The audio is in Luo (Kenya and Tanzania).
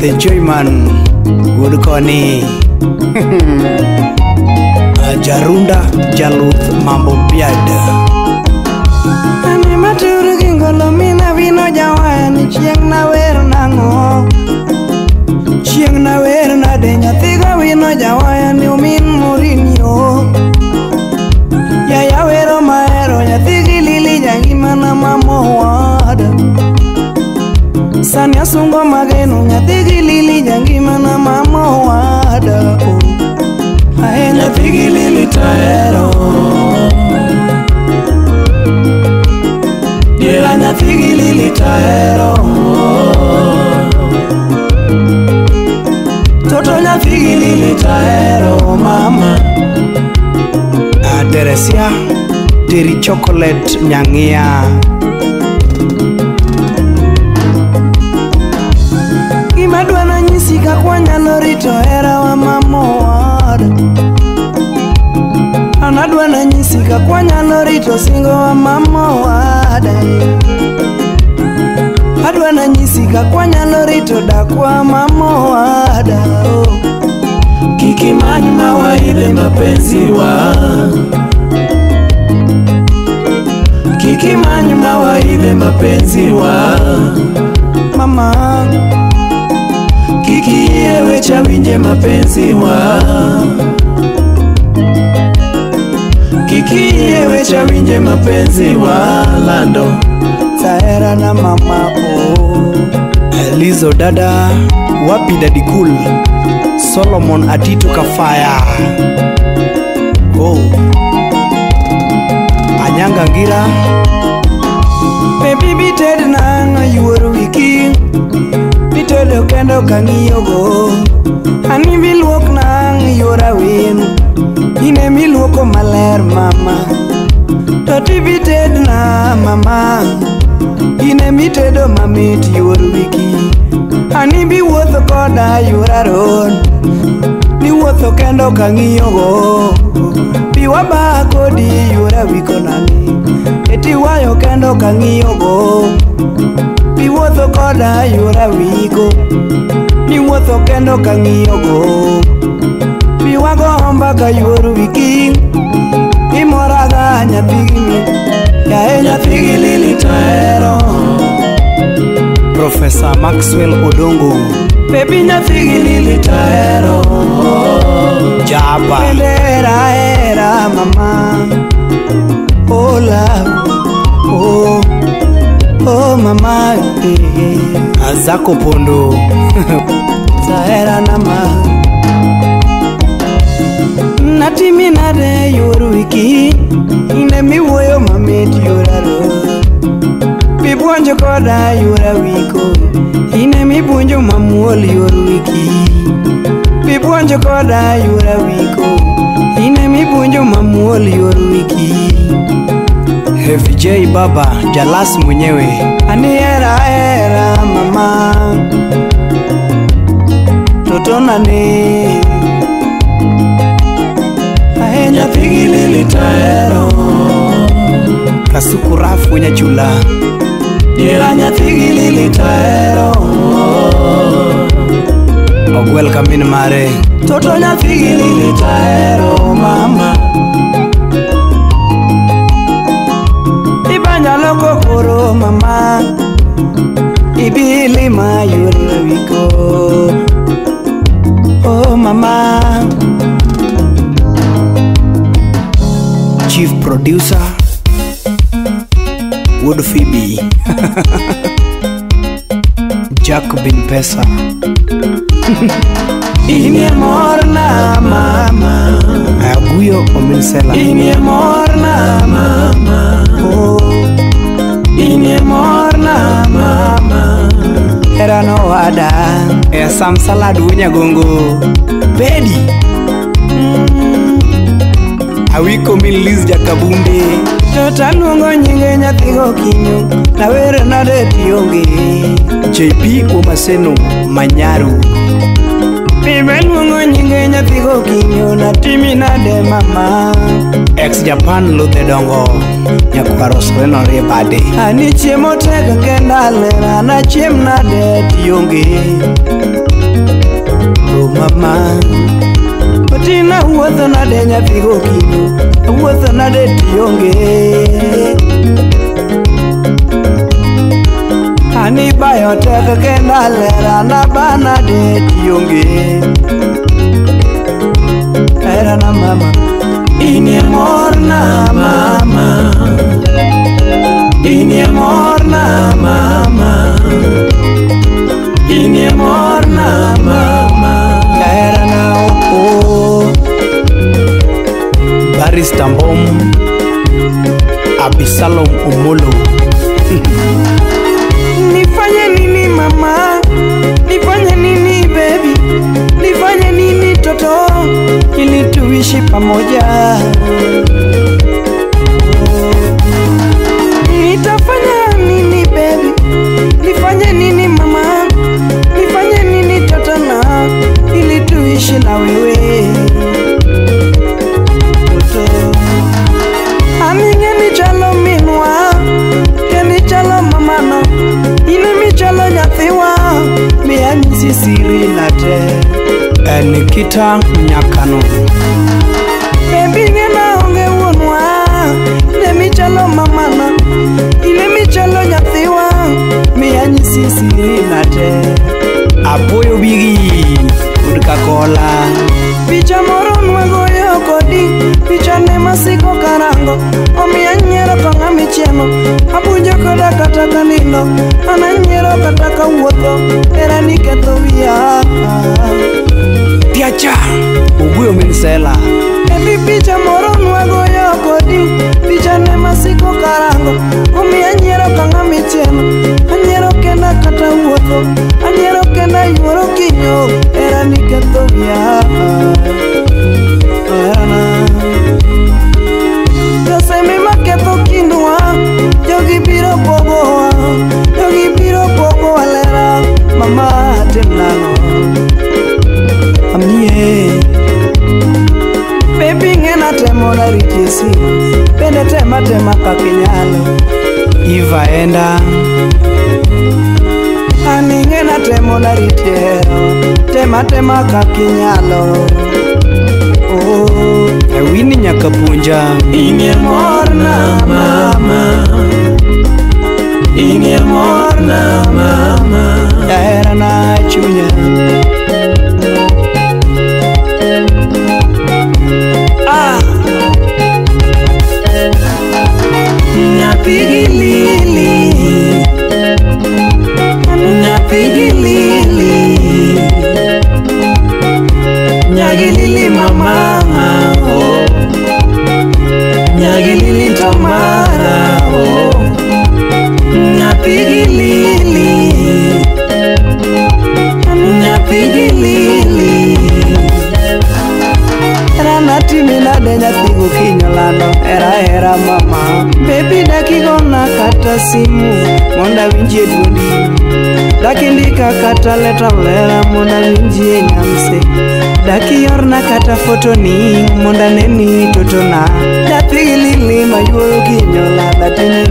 The Joyman Woodconi Jarunda Jaluth Mambo Biada Anima Turgingolo Mina Vino Jawani Chiang na wer nango Chiang na wer na denya Tiga Vino Jawani Umin Murinyo Ya wero maero Ya tigi lili Jangima na mamo wada Sanya sungo mageno Nyatigi lili Jangima na mamo wada Ae nyatigi lili taero Yera nyatigi lili taero Toto nyatigi lili taero mama Teresia Dairy Chocolate Nyangia Gimadwa na nyisika kwa nyalo rito era wa mamowada Anadwa na nyisika kwa nyalo rito singo wa mamowada Adwa na nyisika kwa nyalo rito dakwa mamowada Kikimanyu mawaide mapenzi wa Kikimanyu mawaide mapenzi wa Mama Kiki ewe chawinje mapenzi wa Kiki ewe chawinje mapenzi wa Lando Saera na mama Lizo dada Wapi Daddy Cool Solomon Atito Kafaya Anyanga Ngira Baby bited nanga yuoro wiki Bitolo kendo kangiyogo Ani biluok nanga yora win Ine miluoko maler mama Toti bited na mama Ine mitedo mamit yuoro wiki Ani biwuotho koda yura ron Biwuotho kendo kangiyogo Biwaba kodi yura wiko nani Eti wayo kendo kangiyogo Biwuotho koda yura wiko Biwuotho kendo kangiyogo Biwago homba ka yura wiki Imoraga nyathigi Ya nyathigi lili taero Professor Maxwell Odongo Baby nyathigi lili taero Jaba Pendera era mama Oh love Oh mama Azako Pondo Zahera nama Natimi nade yoru wiki Ine miwoyo mamit yoraro Bibuonjo koda yura wiko Ine mibuonjo mamuol yoru wiki Bibuonjo koda yura wiko Ine mibuonjo mamuol yoru wiki FJ Baba Jalas mwenyewe Ani era mama Totona ne Ae nyathigi lili taero Kasuku Rafu Nyachula Yera nyathigi lili taero Ogwel kamin mare Toto nyathigi lili taero mama Ibanyalo kokoro mama Ibili mayuri wiko Oh mama Chief Producer Wood Phoebe Jack Bin Pesa Inye morna mama Aguyo Ominsela Inye morna mama Inye morna mama Era no wada Sam salad wunya gongo Bedi Awiko Milis Jakabumbe Tota nuongo nyinge nyathigo kinyo Na were nade tionge JP Umaseno Manyaru Pibe nuongo nyinge nyathigo kinyo Na timi nade mama Ex Japan Luthe Dongo Nyakwaro Soreno Rebade Ani chiemo tega kenda lera Na chiem nade tionge mama Otina uwatho nade nyathi gokinyo Uwatho nade tionge Ani bayo teko kenda lera na bana de tionge Era na mama Ini morna mama Ini morna mama Ini morna mama Era na Barista Mbom Abisalom Omolo Nifanye nini mama Nifanye nini baby Nifanye nini toto Ili tuishi pamoja Nitafanya nini baby Nifanye nini mama Nifanye nini toto na Ili tuishi na wewe Amingeni chalo minwa Keni chalo mamano Ine mi chalo nyathiwa Mianyi sisiri nate Nikita Nyakano Baby ngena onge unwa Ine mi chalo mamano Ine mi chalo nyathiwa Mianyi sisiri nate Apoyo bigi Udka kola Picha moro nwagoyo kodi Picha ne masiko karango Omiya nyero konga michieno Abujo koda kata kanino Ana nyero kata kawuotho Era niketho wiya Tiacha Uguyo minsela Ebi picha moro nwagoyo kodi Picha ne masiko karango Omiya nyero konga michieno Anyero kenda kata wuotho Anyero kenda yuoro kinyo Era niketho wiya Josemi maketho kindwa Jogi biro pogowa Jogi biro pogowa lera Mama temnano Amie Baby ngena temo na rikiesi Pende tema kakinyalo Iva enda Ani ngena temo na ritiero Tema kakinyalo Oh, Ewini Nyakapunja Ini morna mama Ini morna mama Era na chunya Nyapigi lili Nyapigi lili Nyagilili mama oh Nyagilili tamara oh Nyapigilili Nyapigilili Era natimi na denya tigu kinyolano Era mama Baby dakigona kata simu Monda winjie dundi Dakindika kata leta lera Monda winjie nyamse Daki yorna kata foto ni Monda neni totona Nyapigilili mayuo kinyola Datini